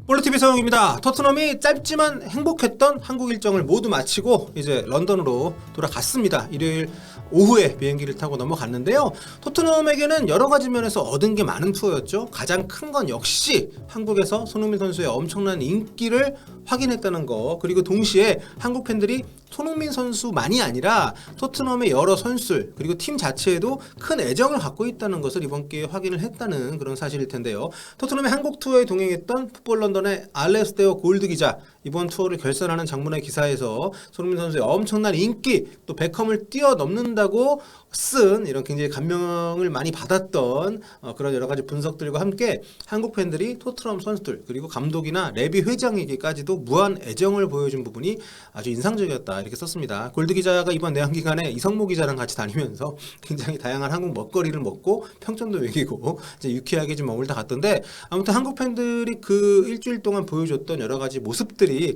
볼로TV 서영입니다. 토트넘이 짧지만 행복했던 한국 일정을 모두 마치고 이제 런던으로 돌아갔습니다. 일요일 오후에 비행기를 타고 넘어갔는데요. 토트넘에게는 여러 가지 면에서 얻은 게 많은 투어였죠. 가장 큰 건 역시 한국에서 손흥민 선수의 엄청난 인기를 확인했다는 거, 그리고 동시에 한국 팬들이 손흥민 선수만이 아니라 토트넘의 여러 선수들 그리고 팀 자체에도 큰 애정을 갖고 있다는 것을 이번 기회에 확인을 했다는 그런 사실일 텐데요. 토트넘의 한국 투어에 동행했던 풋볼 런던의 알레스테어 골드 기자, 이번 투어를 결산하는 장문의 기사에서 손흥민 선수의 엄청난 인기, 또 베컴을 뛰어넘는다고 쓴 이런 굉장히 감명을 많이 받았던 그런 여러 가지 분석들과 함께 한국 팬들이 토트넘 선수들 그리고 감독이나 레비 회장에게까지도 무한 애정을 보여준 부분이 아주 인상적이었다, 이렇게 썼습니다. 골드 기자가 이번 내한 기간에 이성모 기자랑 같이 다니면서 굉장히 다양한 한국 먹거리를 먹고 평점도 매기고 이제 유쾌하게 좀 머물다 갔던데, 아무튼 한국 팬들이 그 일주일 동안 보여줬던 여러 가지 모습들이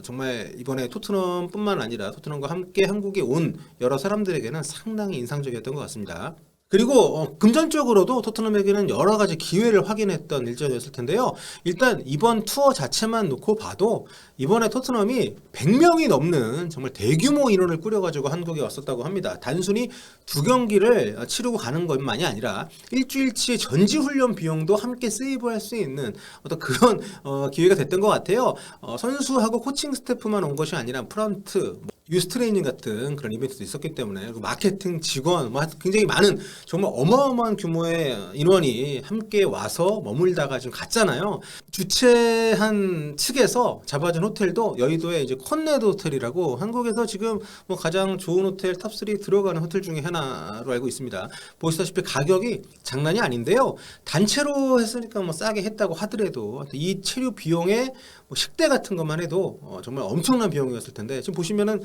정말 이번에 토트넘뿐만 아니라 토트넘과 함께 한국에 온 여러 사람들에게는 상당히 인상적이었던 것 같습니다. 그리고 금전적으로도 토트넘에게는 여러 가지 기회를 확인했던 일정이었을 텐데요. 일단 이번 투어 자체만 놓고 봐도 이번에 토트넘이 100명이 넘는 정말 대규모 인원을 꾸려가지고 한국에 왔었다고 합니다. 단순히 두 경기를 치르고 가는 것만이 아니라 일주일치의 전지훈련 비용도 함께 세이브할 수 있는 어떤 그런 기회가 됐던 것 같아요. 선수하고 코칭 스태프만 온 것이 아니라 프런트, 유스 트레이닝 같은 그런 이벤트도 있었기 때문에 마케팅 직원, 굉장히 많은 정말 어마어마한 규모의 인원이 함께 와서 머물다가 지금 갔잖아요. 주최한 측에서 잡아준 호텔도 여의도의 이제 컨네드 호텔이라고 한국에서 지금 뭐 가장 좋은 호텔 탑3 들어가는 호텔 중에 하나로 알고 있습니다. 보시다시피 가격이 장난이 아닌데요. 단체로 했으니까 뭐 싸게 했다고 하더라도 이 체류 비용에 뭐 식대 같은 것만 해도 정말 엄청난 비용이었을 텐데, 지금 보시면은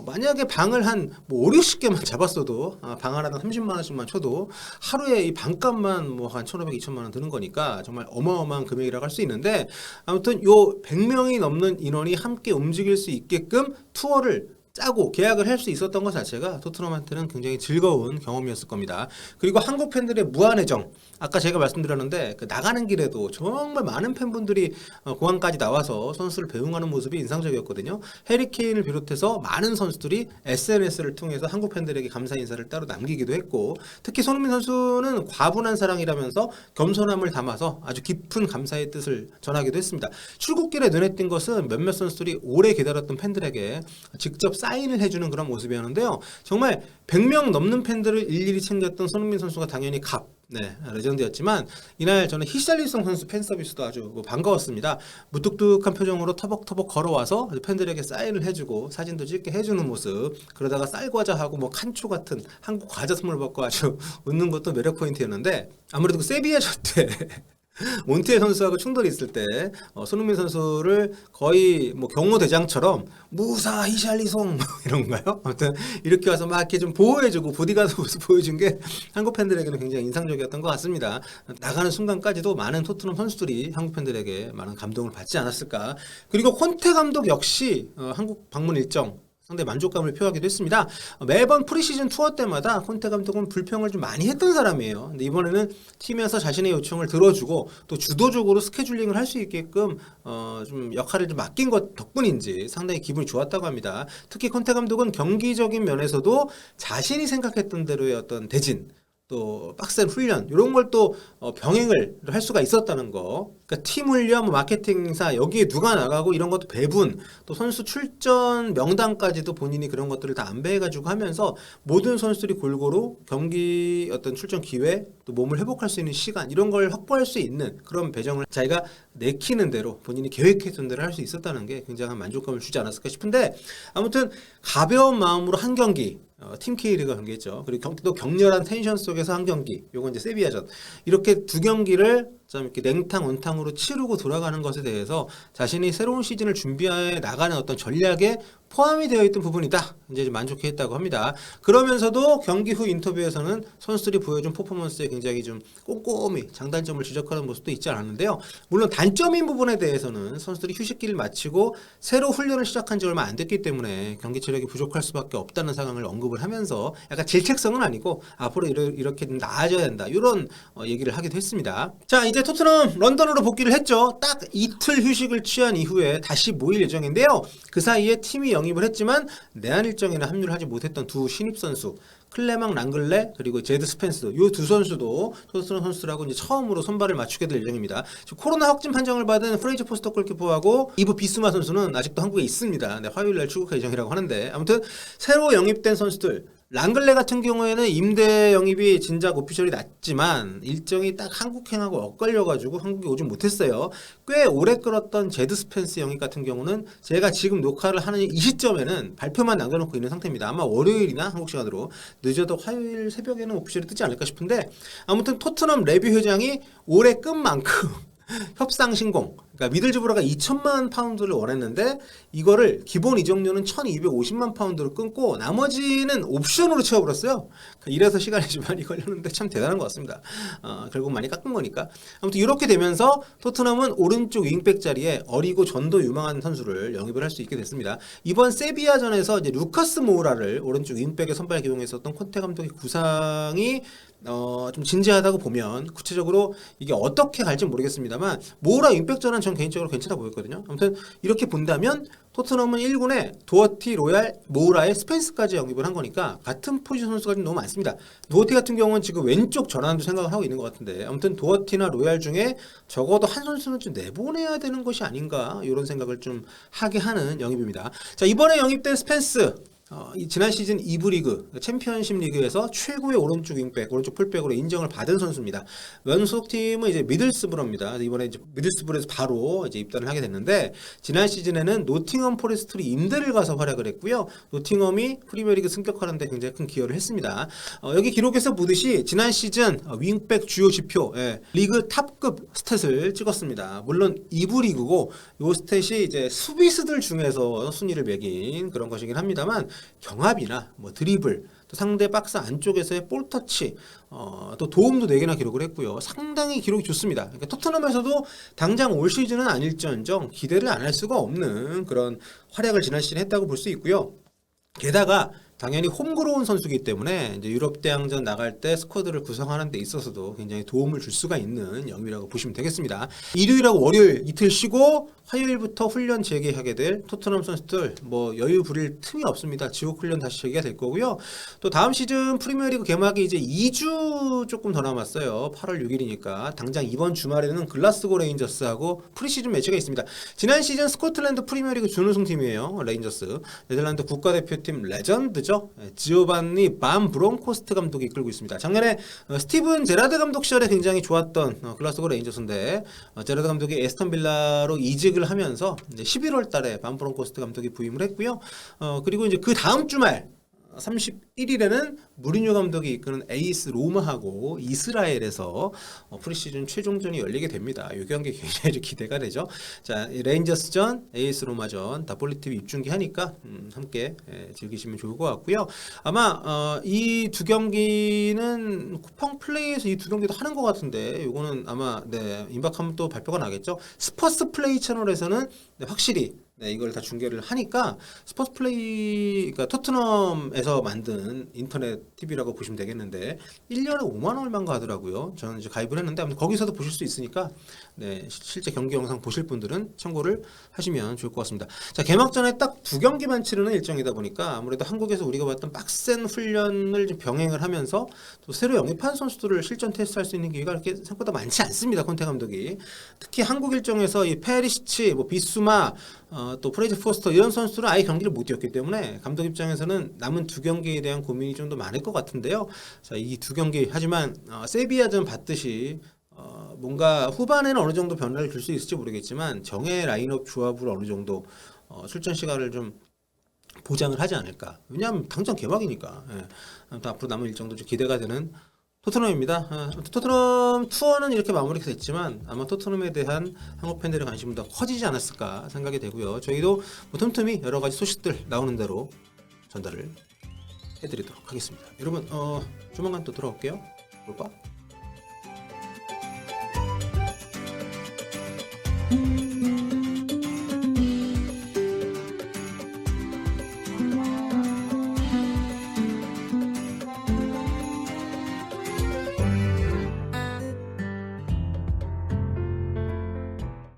만약에 방을 한 뭐 5, 60개만 잡았어도 방 하나당 30만 원씩만 쳐도 하루에 이 방값만 뭐 한 1,500, 2,000만 원 드는 거니까 정말 어마어마한 금액이라고 할 수 있는데, 아무튼 요 100명이 넘는 인원이 함께 움직일 수 있게끔 투어를 짜고 계약을 할 수 있었던 것 자체가 토트넘한테는 굉장히 즐거운 경험이었을 겁니다. 그리고 한국 팬들의 무한애정, 아까 제가 말씀드렸는데 그 나가는 길에도 정말 많은 팬분들이 공항까지 나와서 선수를 배웅하는 모습이 인상적이었거든요. 해리 케인을 비롯해서 많은 선수들이 SNS를 통해서 한국 팬들에게 감사 인사를 따로 남기기도 했고, 특히 손흥민 선수는 과분한 사랑이라면서 겸손함을 담아서 아주 깊은 감사의 뜻을 전하기도 했습니다. 출국길에 눈에 띈 것은 몇몇 선수들이 오래 기다렸던 팬들에게 직접 사인을 해주는 그런 모습이었는데요. 정말 100명 넘는 팬들을 일일이 챙겼던 손흥민 선수가 당연히 레전드였지만, 이날 저는 히샬리송 선수 팬 서비스도 아주 반가웠습니다. 무뚝뚝한 표정으로 터벅터벅 걸어와서 팬들에게 사인을 해주고 사진도 찍게 해주는 모습, 그러다가 쌀과자하고 뭐 칸초 같은 한국 과자 선물 받고 아주 웃는 것도 매력 포인트였는데, 아무래도 그 세비야전 때 몬티에 선수하고 충돌이 있을 때 손흥민 선수를 거의 뭐 경호대장처럼 무사 히샬리송 이런가요? 아무튼 이렇게 와서 막 이렇게 좀 보호해주고 보디가드 모습 보여준 게 한국 팬들에게는 굉장히 인상적이었던 것 같습니다. 나가는 순간까지도 많은 토트넘 선수들이 한국 팬들에게 많은 감동을 받지 않았을까. 그리고 콘테 감독 역시 한국 방문 일정 상당히 만족감을 표하기도 했습니다. 매번 프리시즌 투어 때마다 콘테 감독은 불평을 좀 많이 했던 사람이에요. 근데 이번에는 팀에서 자신의 요청을 들어주고 또 주도적으로 스케줄링을 할 수 있게끔 좀 역할을 좀 맡긴 것 덕분인지 상당히 기분이 좋았다고 합니다. 특히 콘테 감독은 경기적인 면에서도 자신이 생각했던 대로의 어떤 대진, 또 빡센 훈련 이런 걸 또 병행을 할 수가 있었다는 거. 그러니까 팀 훈련, 뭐 마케팅사 여기에 누가 나가고 이런 것도 배분, 또 선수 출전 명단까지도 본인이 그런 것들을 다 안배해가지고 하면서 모든 선수들이 골고루 경기 어떤 출전 기회, 또 몸을 회복할 수 있는 시간 이런 걸 확보할 수 있는 그런 배정을 자기가 내키는 대로 본인이 계획했던 대로 할 수 있었다는 게 굉장한 만족감을 주지 않았을까 싶은데, 아무튼 가벼운 마음으로 한 경기, 팀 K리그 경기했죠. 그리고 또 격렬한 텐션 속에서 한 경기, 요건 이제 세비야전, 이렇게 두 경기를 좀 이렇게 냉탕 온탕으로 치르고 돌아가는 것에 대해서 자신이 새로운 시즌을 준비해 나가는 어떤 전략에 포함이 되어 있던 부분이다, 이제 좀 만족했다고 합니다. 그러면서도 경기 후 인터뷰에서는 선수들이 보여준 퍼포먼스에 굉장히 좀 꼼꼼히 장단점을 지적하는 모습도 있지 않았는데요. 물론 단점인 부분에 대해서는 선수들이 휴식기를 마치고 새로 훈련을 시작한 지 얼마 안 됐기 때문에 경기 체력이 부족할 수밖에 없다는 상황을 언급을 하면서 약간 질책성은 아니고 앞으로 이렇게 나아져야 된다, 이런 얘기를 하기도 했습니다. 자, 이제 이제 토트넘 런던으로 복귀를 했죠. 딱 이틀 휴식을 취한 이후에 다시 모일 예정인데요. 그 사이에 팀이 영입을 했지만 내한 일정에는 합류를 하지 못했던 두 신입 선수 클레망 랑글레 그리고 제드 스펜스 이 두 선수도 토트넘 선수들하고 이제 처음으로 선발을 맞추게 될 예정입니다. 코로나 확진 판정을 받은 프레이저 포스터 골키퍼하고 이브 비스마 선수는 아직도 한국에 있습니다. 네, 화요일날 출국할 예정이라고 하는데 아무튼 새로 영입된 선수들 랑글레 같은 경우에는 임대 영입이 진작 오피셜이 났지만 일정이 딱 한국행하고 엇갈려가지고 한국에 오진 못했어요. 꽤 오래 끌었던 제드 스펜스 영입 같은 경우는 제가 지금 녹화를 하는 이 시점에는 발표만 남겨놓고 있는 상태입니다. 아마 월요일이나 한국 시간으로 늦어도 화요일 새벽에는 오피셜이 뜨지 않을까 싶은데 아무튼 토트넘 레비 회장이 올해 끈 만큼 협상 신공 그러니까 미들즈브라가 2천만 파운드를 원했는데 이거를 기본 이적료는 1250만 파운드로 끊고 나머지는 옵션으로 채워버렸어요. 이래서 시간이 좀 많이 걸렸는데 참 대단한 것 같습니다. 결국 많이 깎은 거니까. 아무튼 이렇게 되면서 토트넘은 오른쪽 윙백 자리에 어리고 전도 유망한 선수를 영입을 할 수 있게 됐습니다. 이번 세비야전에서 이제 루카스 모우라를 오른쪽 윙백에 선발 기용했었던 콘테 감독의 구상이 좀 진지하다고 보면 구체적으로 이게 어떻게 갈지 모르겠습니다만 모우라 윙백전은 전 개인적으로 괜찮아 보였거든요. 아무튼 이렇게 본다면 토트넘은 1군에 도어티, 로얄, 모우라의 스펜스까지 영입을 한 거니까 같은 포지션 선수가 좀 너무 많습니다. 도어티 같은 경우는 지금 왼쪽 전환도 생각을 하고 있는 것 같은데 아무튼 도어티나 로얄 중에 적어도 한 선수는 좀 내보내야 되는 것이 아닌가 이런 생각을 좀 하게 하는 영입입니다. 자, 이번에 영입된 스펜스 지난 시즌 2부 리그 챔피언십 리그에서 최고의 오른쪽 윙백, 오른쪽 풀백으로 인정을 받은 선수입니다. 소속팀은 이제 미들스브러입니다. 이번에 이제 미들스브러에서 바로 이제 입단을 하게 됐는데 지난 시즌에는 노팅엄 포레스트로 임대를 가서 활약을 했고요. 노팅엄이 프리미어리그 승격하는데 굉장히 큰 기여를 했습니다. 여기 기록에서 보듯이 지난 시즌 윙백 주요 지표 리그 탑급 스탯을 찍었습니다. 물론 2부 리그고 이 스탯이 이제 수비수들 중에서 순위를 매긴 그런 것이긴 합니다만 경합이나 뭐 드리블 또 상대 박스 안쪽에서의 볼 터치 또 도움도 4개나 기록을 했고요. 상당히 기록이 좋습니다. 그러니까 토트넘에서도 당장 올 시즌은 아닐지언정 기대를 안 할 수가 없는 그런 활약을 지난 시즌 했다고 볼 수 있고요. 게다가 당연히 홈그로운 선수이기 때문에 이제 유럽 대항전 나갈 때 스쿼드를 구성하는 데 있어서도 굉장히 도움을 줄 수가 있는 영입이라고 보시면 되겠습니다. 일요일하고 월요일 이틀 쉬고 화요일부터 훈련 재개하게 될 토트넘 선수들 뭐 여유 부릴 틈이 없습니다. 지옥 훈련 다시 재개가 될 거고요. 또 다음 시즌 프리미어리그 개막이 이제 2주 조금 더 남았어요. 8월 6일이니까 당장 이번 주말에는 글라스고 레인저스하고 프리시즌 매치가 있습니다. 지난 시즌 스코틀랜드 프리미어리그 준우승팀이에요. 레인저스. 네덜란드 국가대표팀 레전드죠. 지오반니 반 브론코스트 감독이 이끌고 있습니다. 작년에 스티븐 제라드 감독 시절에 굉장히 좋았던 글라스고 레인저스인데 제라드 감독이 에스턴 빌라로 이직을 하면서 이제 11월 달에 반 브론코스트 감독이 부임을 했고요. 그리고 이제 그 다음 주말 31일에는 무리뉴 감독이 이끄는 에이스 로마하고 이스라엘에서 프리시즌 최종전이 열리게 됩니다. 이 경기 굉장히 기대가 되죠. 자, 레인저스전, 에이스 로마전 다폴리TV 입중계하니까 함께 즐기시면 좋을 것 같고요. 아마 이 두 경기는 쿠팡 플레이에서 이 두 경기도 하는 것 같은데 이거는 아마 임박하면 또 발표가 나겠죠. 스포츠 플레이 채널에서는 확실히 이걸 다 중계를 하니까 스포츠 플레이, 그러니까 토트넘에서 만든 인터넷 TV라고 보시면 되겠는데 1년에 5만 얼마인가 하더라고요. 저는 이제 가입을 했는데 아무튼 거기서도 보실 수 있으니까 실제 경기 영상 보실 분들은 참고를 하시면 좋을 것 같습니다. 자, 개막 전에 딱 두 경기만 치르는 일정이다 보니까 아무래도 한국에서 우리가 봤던 빡센 훈련을 좀 병행을 하면서 또 새로 영입한 선수들을 실전 테스트할 수 있는 기회가 이렇게 생각보다 많지 않습니다. 콘테 감독이 특히 한국 일정에서 이 페리시치, 뭐 비수마 또 프레이저 포스터 이런 선수들은 아예 경기를 못 뛰었기 때문에 감독 입장에서는 남은 두 경기에 대한 고민이 좀 더 많을 것 같은데요. 자, 이 두 경기 하지만 세비야전 봤듯이 뭔가 후반에는 어느 정도 변화를 줄 수 있을지 모르겠지만 정예 라인업 조합을 어느 정도 출전 시간을 좀 보장을 하지 않을까. 왜냐하면 당장 개막이니까. 앞으로 남은 일정도 좀 기대가 되는 토트넘입니다. 토트넘 투어는 이렇게 마무리가 됐지만 아마 토트넘에 대한 한국 팬들의 관심은 더 커지지 않았을까 생각이 되고요. 저희도 뭐 틈틈이 여러 가지 소식들 나오는 대로 전달을 해드리도록 하겠습니다. 여러분 조만간 또 돌아올게요. 볼까?